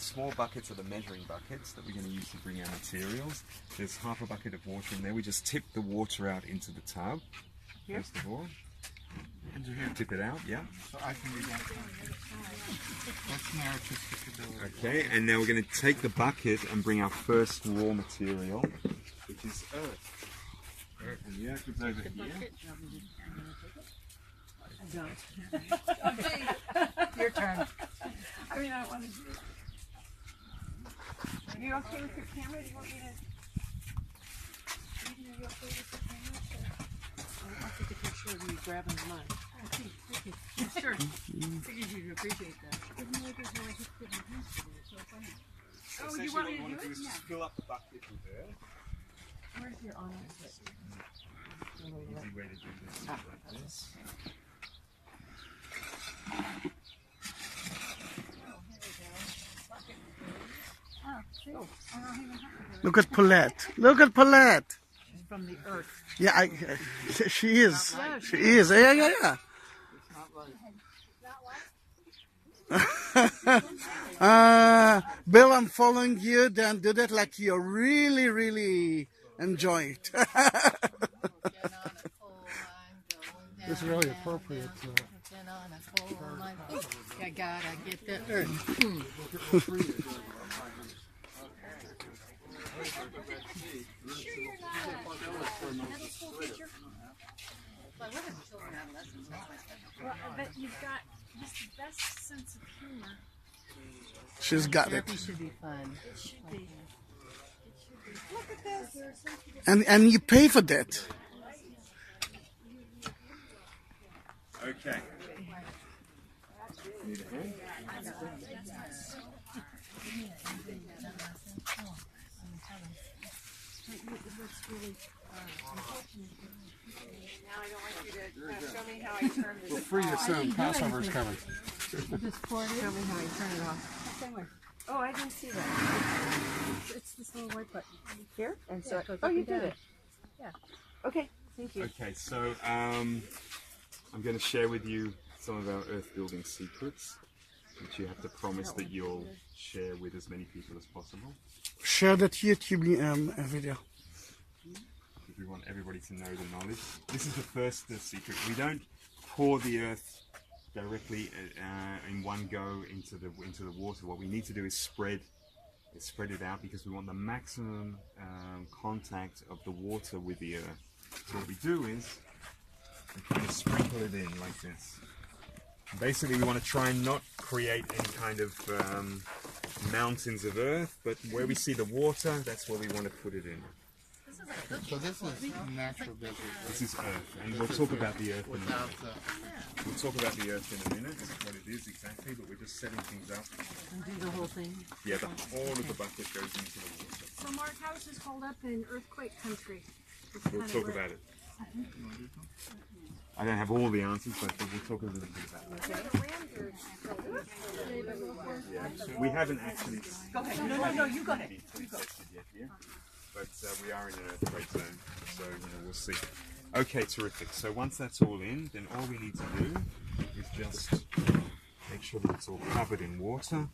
small buckets are the measuring buckets that we're going to use to bring our materials. There's half a bucket of water in there. We just tip the water out into the tub. First of all. Tip it out, yeah. So I can do that. That's my artistic ability. Okay, and now we're going to take the bucket and bring our first raw material, which is earth. And the earth is over here. Your turn. I mean, I want to do it. Are you okay with your camera? Do you want me to? Are you okay with the camera? I'll take a picture of you grabbing the mud. Sure. Figured you'd appreciate that. Oh, you want me to do it? Just fill up the bucket with earth. Where's your honor? Easy way to do this is like this. Look at Paulette. Look at Paulette. She's from the earth. Yeah, she is. She is. Yeah. Bill, I'm following you. Then do that like you really, really enjoy it. It's really appropriate. I gotta get the earth. But you've got just the best sense of humor. She's got it. Therapy should be fun. It should be. Look at this. And you pay for that. Okay. Need a hand? Now I don't want you to show me how I turn this. Feel free to soon. Passover's coming. Just pour it in. Show me how I turn it off. Oh, I didn't see that. It's this little white button. Here? And so, oh, you did it. Yeah. Okay. Thank you. Okay, so I'm going to share with you some of our earth building secrets, which you have to promise that you'll share with as many people as possible. Share that YouTube video. We want everybody to know the knowledge. This is the first secret. We don't pour the earth directly in one go into the water. What we need to do is spread it out, because we want the maximum contact of the water with the earth. So what we do is we kind of sprinkle it in like this. Basically, we want to try and not create any kind of mountains of earth, but where we see the water, that's where we want to put it in. So this is natural desert. This is earth, and we'll talk about the earth in a minute. We'll talk about the earth in a minute, what it is exactly, but we're just setting things up. And do the whole thing? Yeah, the whole of the bucket goes into the water. So Mark, how is this hold up in earthquake country? We'll talk about it. I don't have all the answers, but we'll talk a little bit about it. Yeah, we haven't actually. Go ahead. No, you go ahead. Tested yet here, but we are in an earthquake zone, so we'll see. Okay, terrific. So once that's all in, then all we need to do is just make sure that it's all covered in water.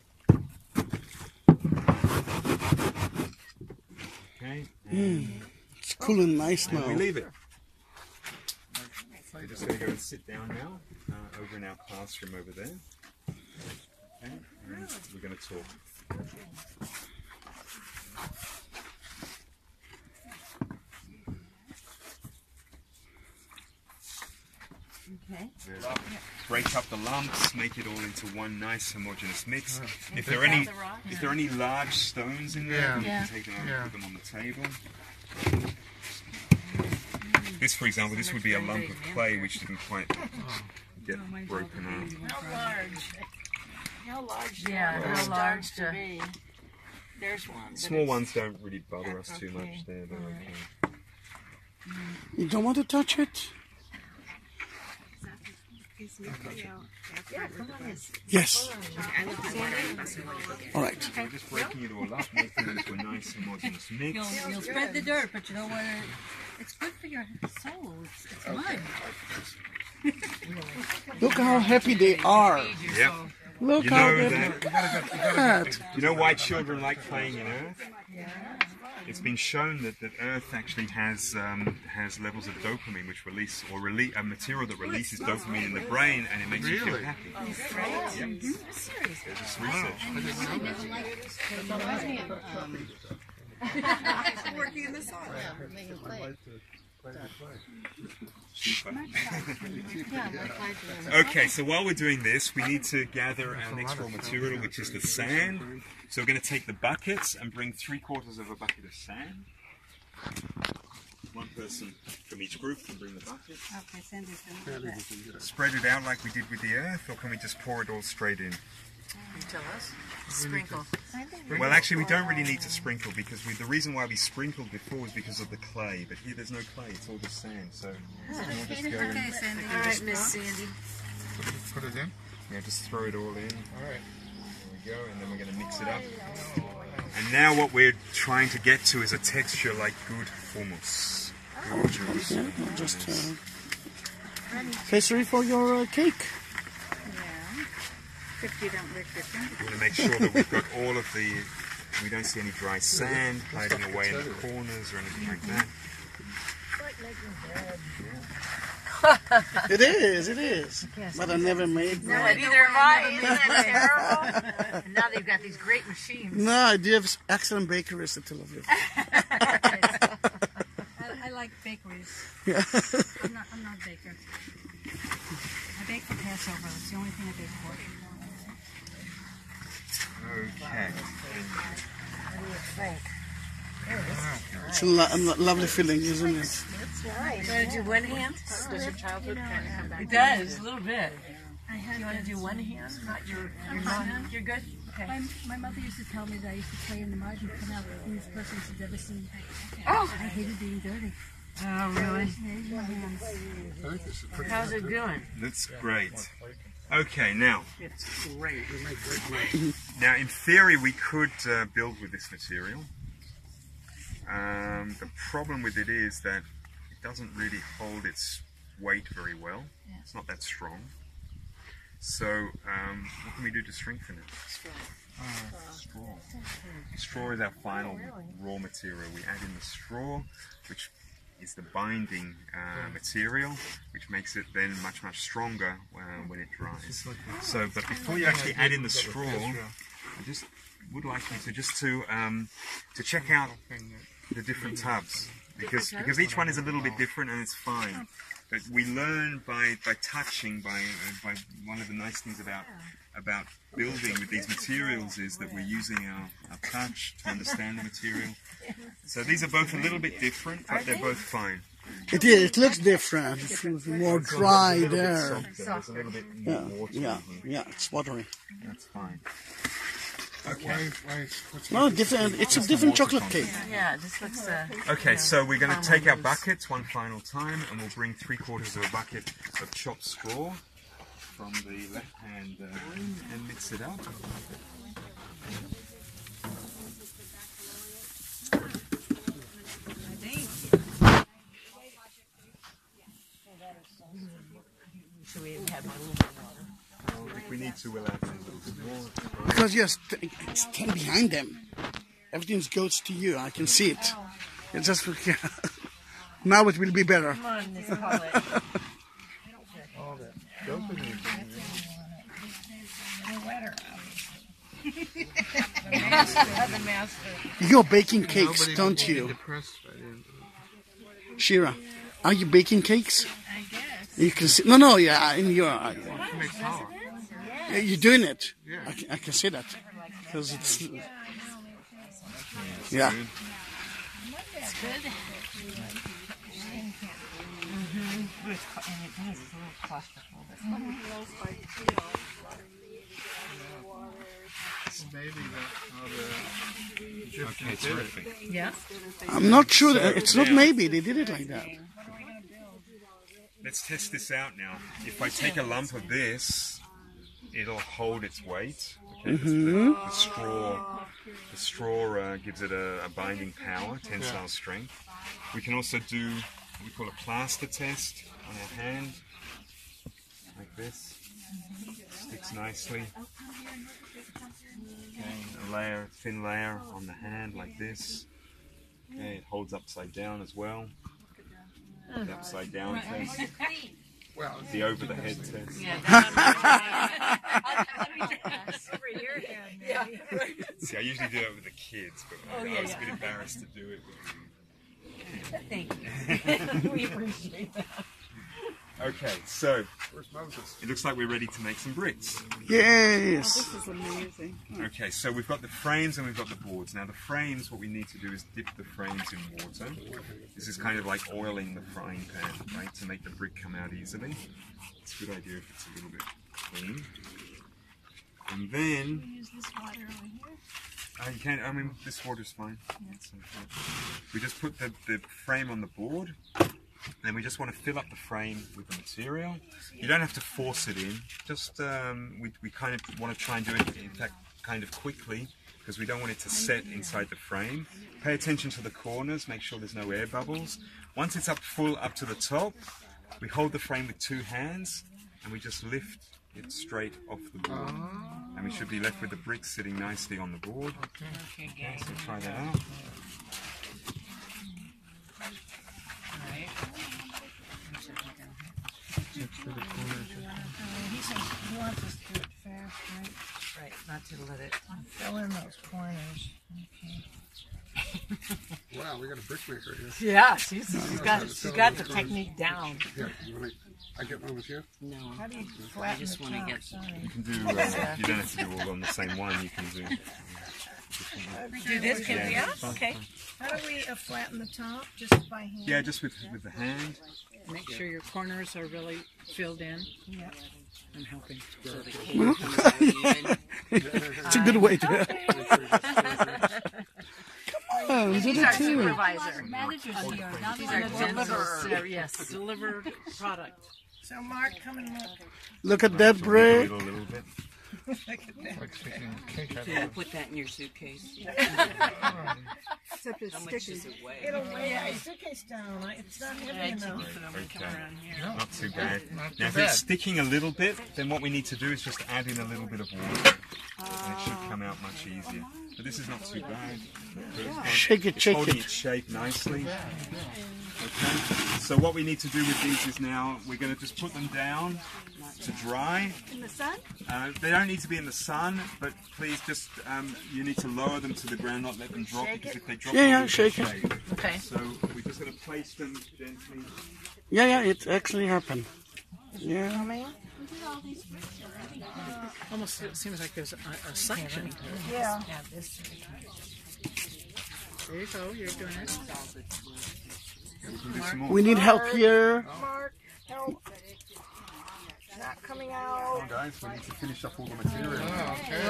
Okay. It's cool and nice now. We leave it. We're just going to go and sit down now, over in our classroom over there. Okay, and we're going to talk. Okay. Break up the lumps, make it all into one nice homogeneous mix. If there are any large stones in there, you can take them out and put them on the table. This, for example, this would be a lump of clay which didn't quite get broken out. How large? How large? Yeah, how large to be? There's one. Small ones don't really bother us too much. They're okay. You don't want to touch it? Yes. All right. We're just breaking it all up, making it into a nice homogeneous mix. You'll spread the dirt, but you don't want to. It's good for your soul. It's mud. Look how happy they are. Yep. Look You how know they that. You know why children like playing in earth? It's been shown that earth actually has levels of dopamine which release a material that releases dopamine in the brain, and it makes you feel happy. Yeah. There's this research. Working in the soil. Okay, so while we're doing this, we need to gather our next raw material, which is the sand. So we're going to take the buckets and bring 3/4 of a bucket of sand. One person from each group can bring the bucket. Okay, Sandy's going to do that. Spread it out like we did with the earth, or can we just pour it all straight in? You tell us. Sprinkle. Well, actually, we don't really need to sprinkle, because the reason why we sprinkled before was because of the clay. But here, there's no clay; it's all just sand. So we'll just go Okay, Sandy. All right, Miss Sandy. Put it in? yeah, just throw it all in. Alright. There we go, and then we're going to mix it up. And now, what we're trying to get to is a texture like good hummus. Good juice. Yeah, just pastry for your cake. If you don't lick different. We want to make sure that we've got all of we don't see any dry sand hiding away in the corners or anything like that. It is. But I never made No, one. neither have I. Isn't that terrible? And now they've got these great machines. No, I do have excellent bakeries in Tel Aviv. I like bakeries. Yeah. I'm not a baker. I bake for Passover. That's the only thing I bake for. Okay. What do you think? It's a lovely feeling, isn't it? That's nice. You want to do one hand? Does your childhood kind of come back? It does, a little bit. I have You want to do one hand? Not your non. You're good? Okay. my mother used to tell me that I used to play in the mud and come out the cleanest person she's ever seen. Oh. I hated being dirty. Oh, really? I hated my hands. How's it doing? That's great. Okay, now It's great. in theory, we could build with this material. The problem with it is that it doesn't really hold its weight very well. It's not that strong. So, what can we do to strengthen it? Straw. Straw is our final raw material. We add in the straw, which is the binding material, which makes it then much stronger when it dries. So, but before you actually add in the straw, I just would like you to to check out the different tubs, because each one is a little bit different, and it's fine. But we learn by touching, by one of the nice things about building with these materials is that we're using our touch to understand the material. So these are both a little bit different, but they're both fine. It is. It looks different. It feels more dry there. There's a little bit more water in here. Yeah. It's watery. That's fine. Okay. No, different. It's a different chocolate cake. Yeah, this looks. Okay, so we're going to take our buckets one final time, and we'll bring 3/4 of a bucket of chopped straw from the left hand and mix it up. Should we have a little If we need to, we'll add a little bit more. Because yes, stand behind them. Everything goes to you. I can see it. It's just now it will be better. Come on, Miss Paulette. The master. You're baking cakes, don't you, Shira? Are you baking cakes? I guess. You can see. No, yeah, in your. Make power. Yeah, you're doing it. Yeah. I can see that because it's. Yeah. It's good. And it is a little claustrophobic. Maybe that's how the Egyptians Okay, did it. terrific. Yeah? I'm not sure. It's not maybe they did it like that. Let's test this out now. If I take a lump of this, it'll hold its weight. Okay, the straw gives it a binding power, tensile strength. We can also do what we call a plaster test on our hand, like this. Sticks nicely. Okay, a layer, thin layer on the hand like this. Okay, it holds upside down as well. The upside down test. Well, The over the head test. Over your head, maybe. See, I usually do it with the kids, but I was a bit embarrassed to do it with Thank you. We appreciate that. Okay, so it looks like we're ready to make some bricks. yes. This is amazing. Okay, so we've got the frames and we've got the boards. Now the frames, what we need to do is dip the frames in water. This is kind of like oiling the frying pan, right, to make the brick come out easily. It's a good idea if it's a little bit clean. And then Use this water over here. you can, I mean, this water's fine. We just put the frame on the board. Then we just want to fill up the frame with the material. You don't have to force it in. Just we kind of want to try and do it, in fact, kind of quickly, because we don't want it to set inside the frame. Pay attention to the corners. Make sure there's no air bubbles. Once it's up full up to the top, we hold the frame with 2 hands and we just lift it straight off the board. And we should be left with the bricks sitting nicely on the board. Okay, so try that out. He says he wants us to do it fast, right? Right, not to let it. Fill in those corners. Okay. Wow, we got a brickmaker here. Yeah, she's got the technique down. Here, I get one with you? No, How do you flatten the top? Sorry. You can do, you don't have to do all on the same one, you can do... do this, can we? Yeah, Yeah, okay. How do we flatten the top? Just by hand? Yeah, just with the hand. Make sure your corners are really filled in. Yeah. I'm helping. It's a good way to Come on, do He's it our too. supervisor. Managers here, not He's our deliverer. yes, Delivered product. So Mark, come and look. Look at that brick. A little bit. Yeah, put that in your suitcase. Except it's How much sticky. does it weigh? It'll weigh your suitcase down. It's not heavy enough. Not too bad. Now, if it's sticking a little bit, then what we need to do is just add in a little bit of water. And it should come out much easier. But this is not too bad. Shake it, It's shake holding it. its shape nicely. Okay. So what we need to do with these is now we're going to just put them down to dry. In the sun? They don't need to be in the sun, but please just you need to lower them to the ground, not let them drop, because if they drop, Yeah, they'll shake it. shake. Okay. So we're just going to place them gently. Yeah, it actually happened. Yeah. Almost it seems like there's a suction. Yeah. There you go. You're doing it. We can do some more. We need help here. Mark, help. It's not coming out. Come on, guys, we need to finish up all the material.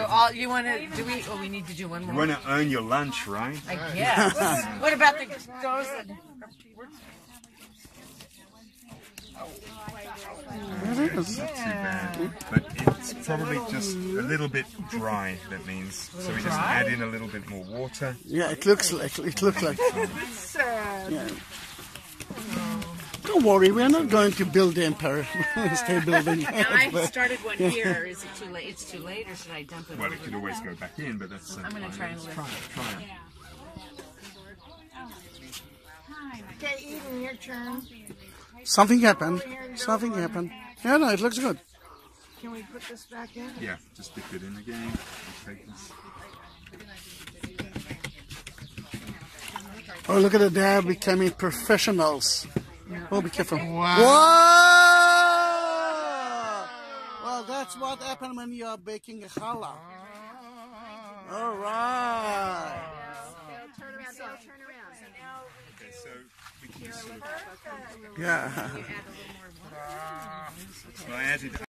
Well, you want to? Do we? Oh, we need to do one You more. want to earn your lunch, right? I guess. What about the those? It is. Not too bad, but it's probably just a little bit dry. That means so we just add in a little bit more water. Yeah, it looks like. Yeah. Don't worry, we're not going to build the empire. We'll stay building. I started one here. Is it too late? It's too late, or should I dump it? Well, over it could always go back in, but that's. I'm going to try and lift it. Try it. Okay, Eden, your turn. Something happened. Something happened. Yeah, no, it looks good. Can we put this back in? Yeah, just dip it in again. Take this. Oh, look at the dad becoming professionals. Oh, be careful. Wow. Well, that's what happens when you are baking a challah. All right. Turn around, turn around. Okay, so we can just sort of. Yeah. So I added